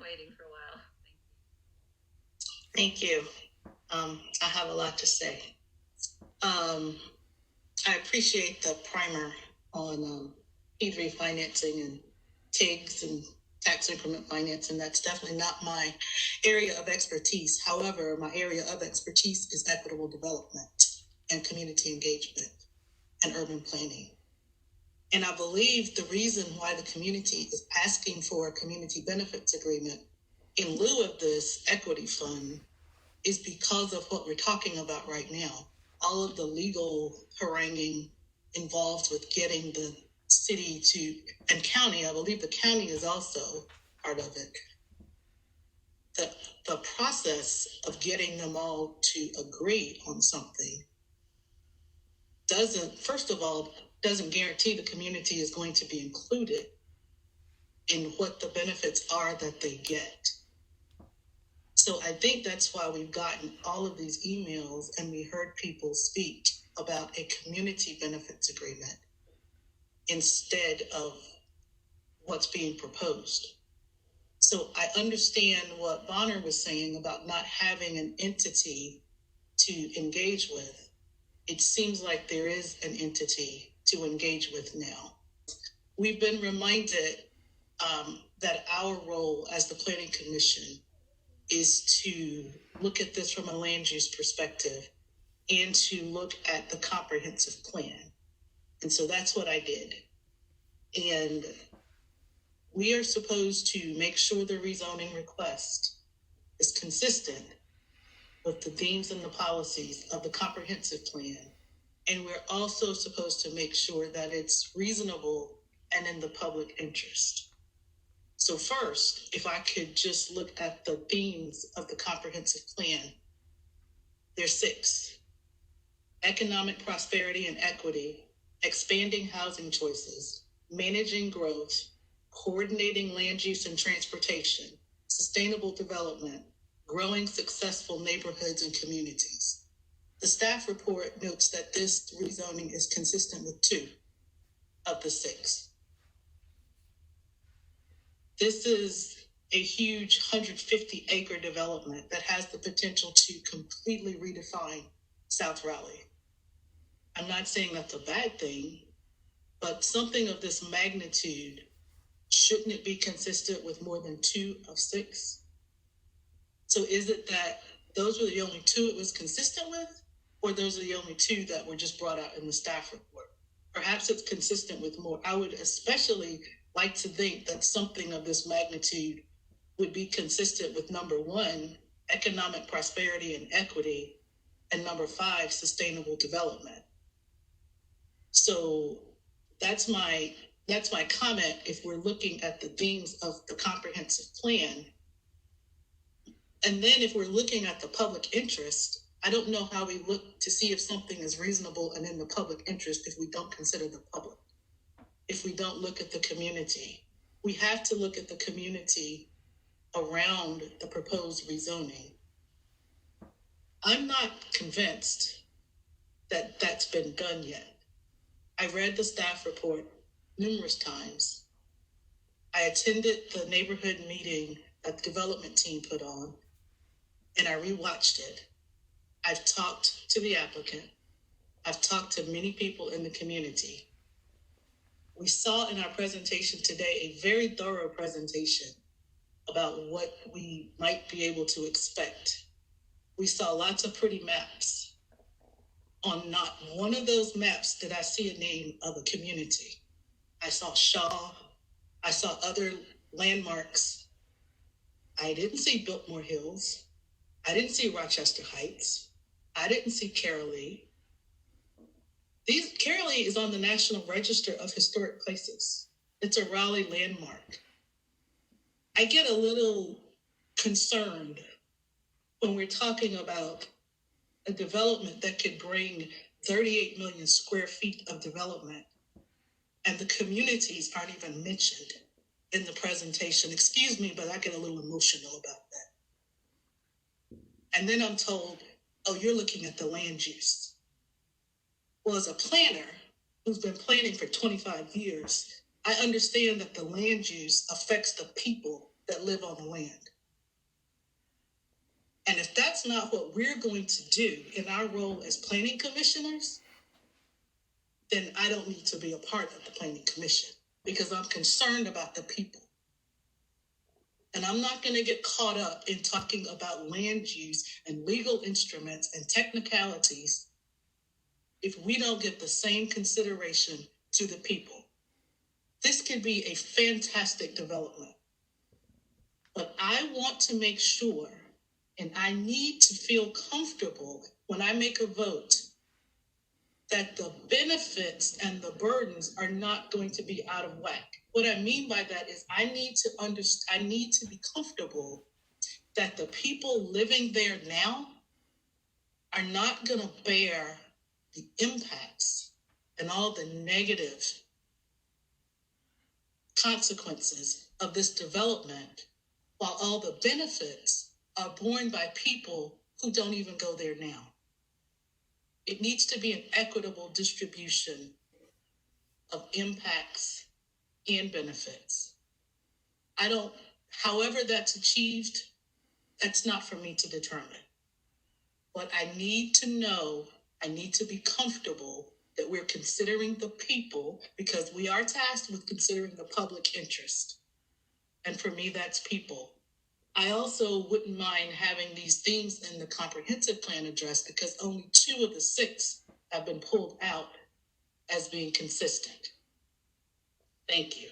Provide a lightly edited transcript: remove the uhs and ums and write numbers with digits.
waiting for a while. Thank you. I have a lot to say. I appreciate the primer on PED refinancing and TIGs and tax increment financing. That's definitely not my area of expertise. However, my area of expertise is equitable development and community engagement and urban planning. And I believe the reason why the community is asking for a community benefits agreement in lieu of this equity fund is because of what we're talking about right now. All of the legal haranguing involved with getting the city to, and county, I believe the county is also part of it. The process of getting them all to agree on something doesn't guarantee the community is going to be included in what the benefits are that they get. So I think that's why we've gotten all of these emails and we heard people speak about a community benefits agreement instead of what's being proposed. So I understand what Bonner was saying about not having an entity to engage with. It seems like there is an entity to engage with now. We've been reminded that our role as the Planning Commission is to look at this from a land use perspective and to look at the comprehensive plan. And so that's what I did. And we are supposed to make sure the rezoning request is consistent with the themes and the policies of the comprehensive plan. And we're also supposed to make sure that it's reasonable and in the public interest. So first, if I could just look at the themes of the comprehensive plan, there's 6. Economic prosperity and equity, expanding housing choices, managing growth, coordinating land use and transportation, sustainable development, growing successful neighborhoods and communities. The staff report notes that this rezoning is consistent with 2 of the 6. This is a huge 150-acre development that has the potential to completely redefine South Raleigh. I'm not saying that's a bad thing, but something of this magnitude, shouldn't it be consistent with more than 2 of 6? So is it that those were the only 2 it was consistent with, or those are the only 2 that were just brought out in the staff report? Perhaps it's consistent with more. I would especially like to think that something of this magnitude would be consistent with number 1, economic prosperity and equity, and number 5, sustainable development. So that's my comment. If we're looking at the themes of the comprehensive plan, and then if we're looking at the public interest, I don't know how we look to see if something is reasonable and in the public interest if we don't consider the public. If we don't look at the community, we have to look at the community around the proposed rezoning. I'm not convinced that that's been done yet. I read the staff report numerous times. I attended the neighborhood meeting that the development team put on, and I rewatched it. I've talked to the applicant. I've talked to many people in the community. We saw in our presentation today a very thorough presentation about what we might be able to expect. We saw lots of pretty maps. On not one of those maps did I see a name of a community. I saw Shaw. I saw other landmarks. I didn't see Biltmore Hills. I didn't see Rochester Heights. I didn't see Carolee. Carolee is on the National Register of Historic Places. It's a Raleigh landmark. I get a little concerned when we're talking about a development that could bring 38 million square feet of development, and the communities aren't even mentioned in the presentation. Excuse me, but I get a little emotional about that. And then I'm told, oh, you're looking at the land use. Well, as a planner who's been planning for 25 years, I understand that the land use affects the people that live on the land. And if that's not what we're going to do in our role as planning commissioners, then I don't need to be a part of the planning commission, because I'm concerned about the people. And I'm not going to get caught up in talking about land use and legal instruments and technicalities if we don't give the same consideration to the people. This could be a fantastic development, but I want to make sure, and I need to feel comfortable when I make a vote, that the benefits and the burdens are not going to be out of whack. What I mean by that is I need to be comfortable that the people living there now are not going to bear the impacts and all the negative consequences of this development, while all the benefits are borne by people who don't even go there now. It needs to be an equitable distribution of impacts and benefits. However that's achieved, that's not for me to determine. But I need to know, I need to be comfortable that we're considering the people, because we are tasked with considering the public interest. And for me, that's people. I also wouldn't mind having these things in the comprehensive plan addressed, because only 2 of the 6 have been pulled out as being consistent. Thank you.